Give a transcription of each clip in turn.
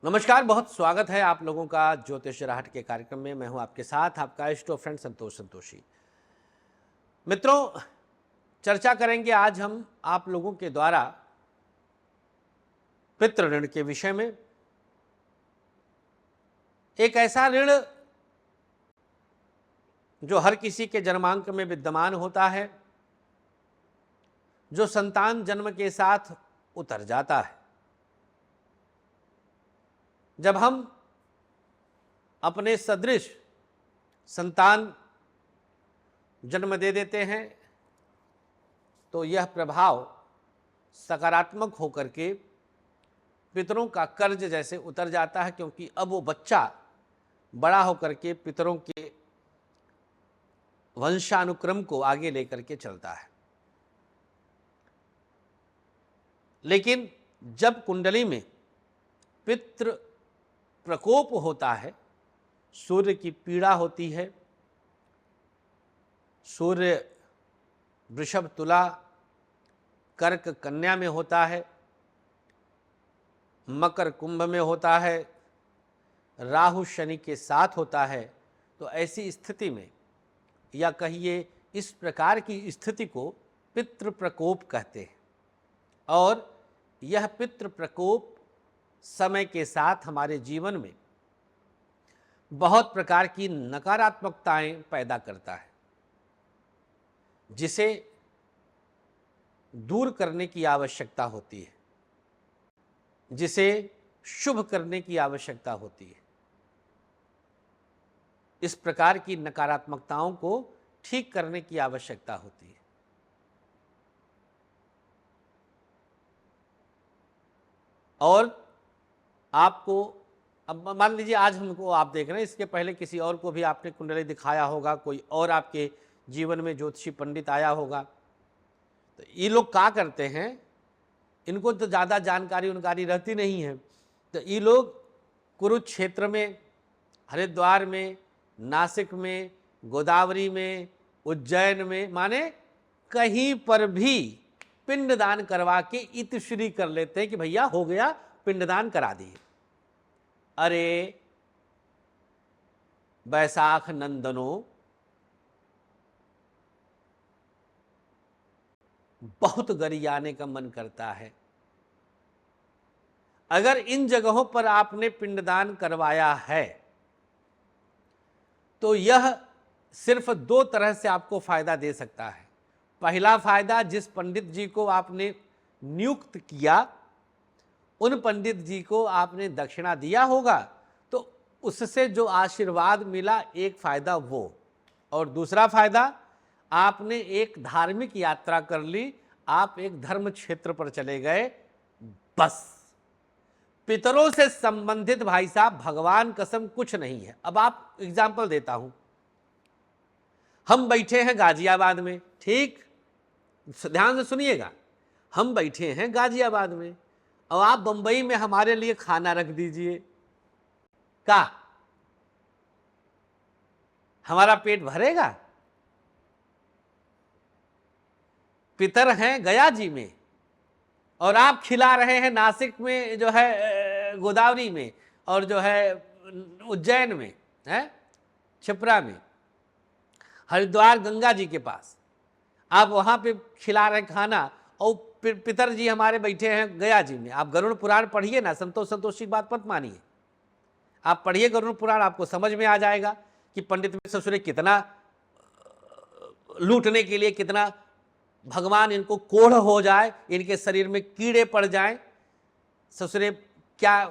नमस्कार, बहुत स्वागत है आप लोगों का ज्योतिष राहट के कार्यक्रम में। मैं हूं आपके साथ आपका इष्ट फ्रेंड संतोष संतोषी। मित्रों, चर्चा करेंगे आज हम आप लोगों के द्वारा पितृ ऋण के विषय में। एक ऐसा ऋण जो हर किसी के जन्मांक में विद्यमान होता है, जो संतान जन्म के साथ उतर जाता है। जब हम अपने सदृश संतान जन्म दे देते हैं तो यह प्रभाव सकारात्मक होकर के पितरों का कर्ज जैसे उतर जाता है, क्योंकि अब वो बच्चा बड़ा होकर के पितरों के वंशानुक्रम को आगे लेकर के चलता है। लेकिन जब कुंडली में पितृ प्रकोप होता है, सूर्य की पीड़ा होती है, सूर्य वृषभ तुला कर्क कन्या में होता है, मकर कुंभ में होता है, राहु शनि के साथ होता है, तो ऐसी स्थिति में या कहिए इस प्रकार की स्थिति को पितृ प्रकोप कहते हैं। और यह पितृ प्रकोप समय के साथ हमारे जीवन में बहुत प्रकार की नकारात्मकताएं पैदा करता है, जिसे दूर करने की आवश्यकता होती है, जिसे शुभ करने की आवश्यकता होती है। इस प्रकार की नकारात्मकताओं को ठीक करने की आवश्यकता होती है। और आपको अब मान लीजिए आज हमको आप देख रहे हैं, इसके पहले किसी और को भी आपने कुंडली दिखाया होगा, कोई और आपके जीवन में ज्योतिषी पंडित आया होगा। तो ये लोग क्या करते हैं, इनको तो ज़्यादा जानकारी उनकारी रहती नहीं है। तो ये लोग कुरुक्षेत्र में, हरिद्वार में, नासिक में, गोदावरी में, उज्जैन में, माने कहीं पर भी पिंडदान करवा के इतश्री कर लेते हैं कि भैया हो गया, पिंडदान करा दिए। अरे बैसाख नंदनों, बहुत गरियाने का मन करता है। अगर इन जगहों पर आपने पिंडदान करवाया है तो यह सिर्फ दो तरह से आपको फायदा दे सकता है। पहला फायदा, जिस पंडित जी को आपने नियुक्त किया उन पंडित जी को आपने दक्षिणा दिया होगा, तो उससे जो आशीर्वाद मिला एक फायदा वो। और दूसरा फायदा, आपने एक धार्मिक यात्रा कर ली, आप एक धर्म क्षेत्र पर चले गए, बस पितरों से संबंधित भाई साहब भगवान कसम कुछ नहीं है। अब आप एग्जाम्पल देता हूं, हम बैठे हैं गाजियाबाद में, ठीक ध्यान से सुनिएगा, हम बैठे हैं गाजियाबाद में और आप बंबई में हमारे लिए खाना रख दीजिए, का हमारा पेट भरेगा? पितर हैं गया जी में और आप खिला रहे हैं नासिक में, जो है गोदावरी में, और जो है उज्जैन में है, छिपरा में, हरिद्वार गंगा जी के पास आप वहां पे खिला रहे खाना, और पितर जी हमारे बैठे हैं गया जी में। आप गरुड़ पुराण पढ़िए ना, संतोष संतोषी की बात मत मानिए, आप पढ़िए गरुड़ पुराण, आपको समझ में आ जाएगा कि पंडित में ससुरे कितना लूटने के लिए, कितना भगवान इनको कोढ़ हो जाए, इनके शरीर में कीड़े पड़ जाएं, ससुरे क्या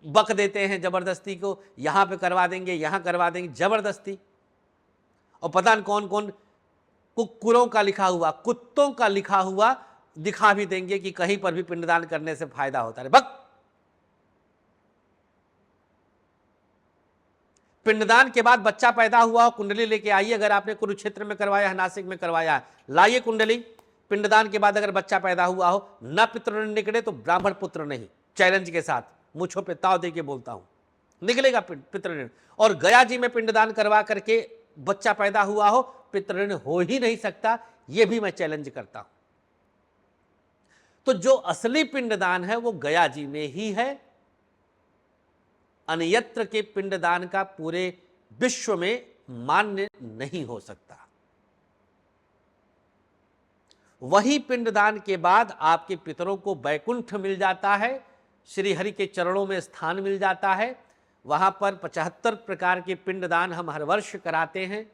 बक देते हैं जबरदस्ती को, यहां पे करवा देंगे, यहां करवा देंगे जबरदस्ती। और पता नहीं कौन कौन कुक्कुरों का लिखा हुआ, कुत्तों का लिखा हुआ दिखा भी देंगे कि कहीं पर भी पिंडदान करने से फायदा होता है। बक पिंडदान के बाद बच्चा पैदा हुआ हो, कुंडली लेके आइए। अगर आपने कुरुक्षेत्र में करवाया है, नासिक में करवाया है, लाइए कुंडली। पिंडदान के बाद अगर बच्चा पैदा हुआ हो, न पितृ निकले तो ब्राह्मण पुत्र नहीं, चैलेंज के साथ मुझों पे ताव दे के बोलता हूं, निकलेगा पितृ। और गया जी में पिंडदान करवा करके बच्चा पैदा हुआ हो, पितृ हो ही नहीं सकता, यह भी मैं चैलेंज करता हूं। तो जो असली पिंडदान है वो गया जी में ही है। अन्यत्र के पिंडदान का पूरे विश्व में मान्य नहीं हो सकता। वही पिंडदान के बाद आपके पितरों को वैकुंठ मिल जाता है, श्री हरि के चरणों में स्थान मिल जाता है। वहां पर 75 प्रकार के पिंडदान हम हर वर्ष कराते हैं,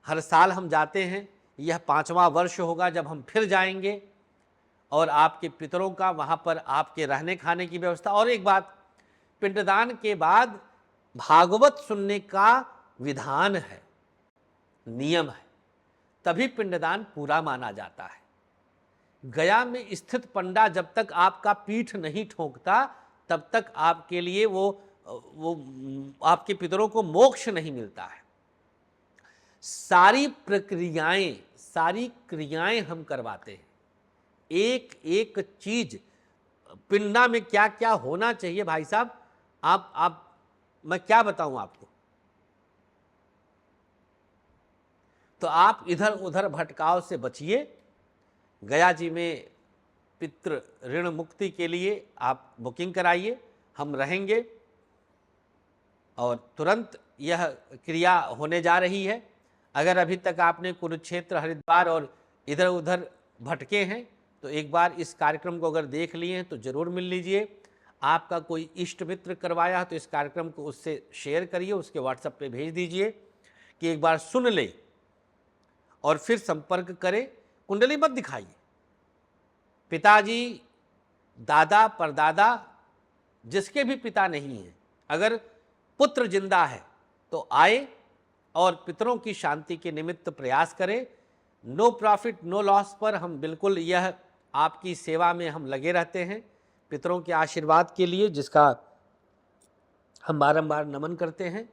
हर साल हम जाते हैं। यह 5वां वर्ष होगा जब हम फिर जाएंगे और आपके पितरों का वहां पर आपके रहने खाने की व्यवस्था। और एक बात, पिंडदान के बाद भागवत सुनने का विधान है, नियम है, तभी पिंडदान पूरा माना जाता है। गया में स्थित पंडा जब तक आपका पीठ नहीं ठोकता तब तक आपके लिए वो आपके पितरों को मोक्ष नहीं मिलता है। सारी प्रक्रियाएं, सारी क्रियाएं हम करवाते हैं। एक एक चीज पिंडा में क्या क्या होना चाहिए भाई साहब, आप मैं क्या बताऊं आपको। तो आप इधर उधर भटकाव से बचिए। गया जी में पितृ ऋण मुक्ति के लिए आप बुकिंग कराइए, हम रहेंगे और तुरंत यह क्रिया होने जा रही है। अगर अभी तक आपने कुरुक्षेत्र, हरिद्वार और इधर उधर भटके हैं तो एक बार इस कार्यक्रम को अगर देख लिए हैं तो ज़रूर मिल लीजिए। आपका कोई इष्ट मित्र करवाया है तो इस कार्यक्रम को उससे शेयर करिए, उसके व्हाट्सएप पे भेज दीजिए कि एक बार सुन ले और फिर संपर्क करें। कुंडली मत दिखाइए। पिताजी, दादा, परदादा, जिसके भी पिता नहीं है, अगर पुत्र जिंदा है तो आए और पितरों की शांति के निमित्त प्रयास करें। नो प्रॉफिट नो लॉस पर हम बिल्कुल यह आपकी सेवा में हम लगे रहते हैं, पितरों के आशीर्वाद के लिए, जिसका हम बारंबार नमन करते हैं।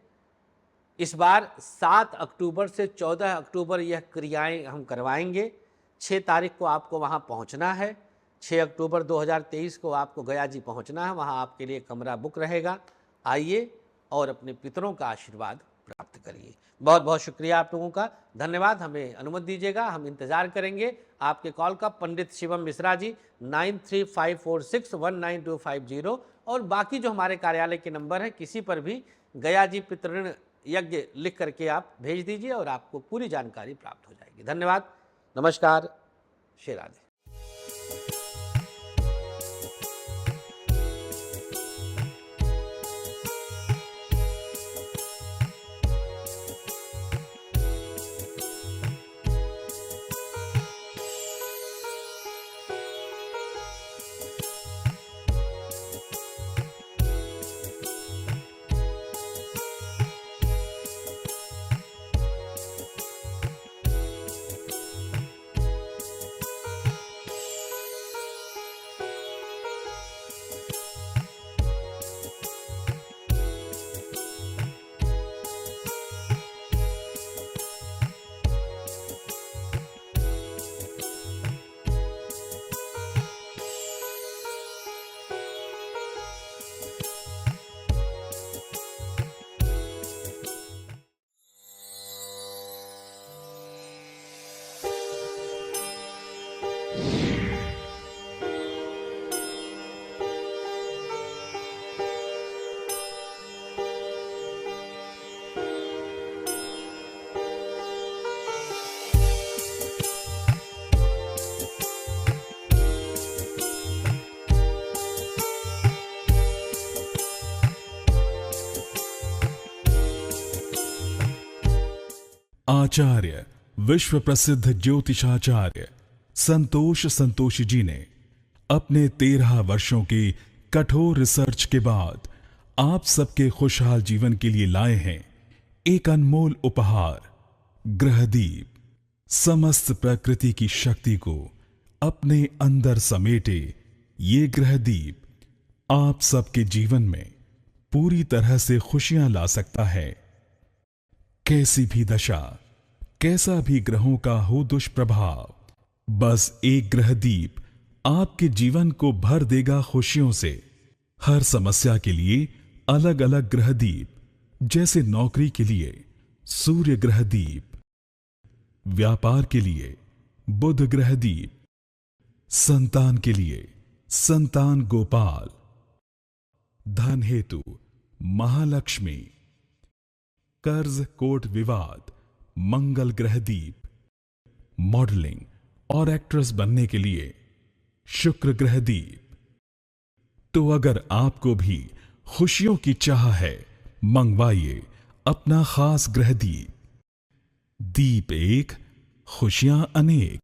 इस बार 7 अक्टूबर से 14 अक्टूबर यह क्रियाएं हम करवाएंगे। 6 तारीख को आपको वहां पहुंचना है। 6 अक्टूबर 2023 को आपको गया जी पहुंचना है। वहां आपके लिए कमरा बुक रहेगा। आइए और अपने पितरों का आशीर्वाद प्राप्त करिए। बहुत बहुत शुक्रिया आप लोगों का, धन्यवाद। हमें अनुमति दीजिएगा, हम इंतजार करेंगे आपके कॉल का। पंडित शिवम मिश्रा जी 9354619250 और बाकी जो हमारे कार्यालय के नंबर है, किसी पर भी गया जी पितृण यज्ञ लिख करके आप भेज दीजिए और आपको पूरी जानकारी प्राप्त हो जाएगी। धन्यवाद, नमस्कार, श्री राधे। आचार्य विश्व प्रसिद्ध ज्योतिषाचार्य संतोष संतोषी जी ने अपने 13 वर्षों की कठोर रिसर्च के बाद आप सबके खुशहाल जीवन के लिए लाए हैं एक अनमोल उपहार, ग्रहदीप। समस्त प्रकृति की शक्ति को अपने अंदर समेटे ये ग्रहदीप आप सबके जीवन में पूरी तरह से खुशियां ला सकता है। कैसी भी दशा, कैसा भी ग्रहों का हो दुष्प्रभाव, बस एक ग्रहदीप आपके जीवन को भर देगा खुशियों से। हर समस्या के लिए अलग अलग ग्रहदीप, जैसे नौकरी के लिए सूर्य ग्रहदीप, व्यापार के लिए बुध ग्रहदीप, संतान के लिए संतान गोपाल, धन हेतु महालक्ष्मी, कर्ज कोर्ट विवाद, मंगल ग्रह दीप, मॉडलिंग और एक्ट्रेस बनने के लिए शुक्र ग्रह दीप। तो अगर आपको भी खुशियों की चाह है, मंगवाइए अपना खास ग्रह दीप। दीप एक, खुशियां अनेक।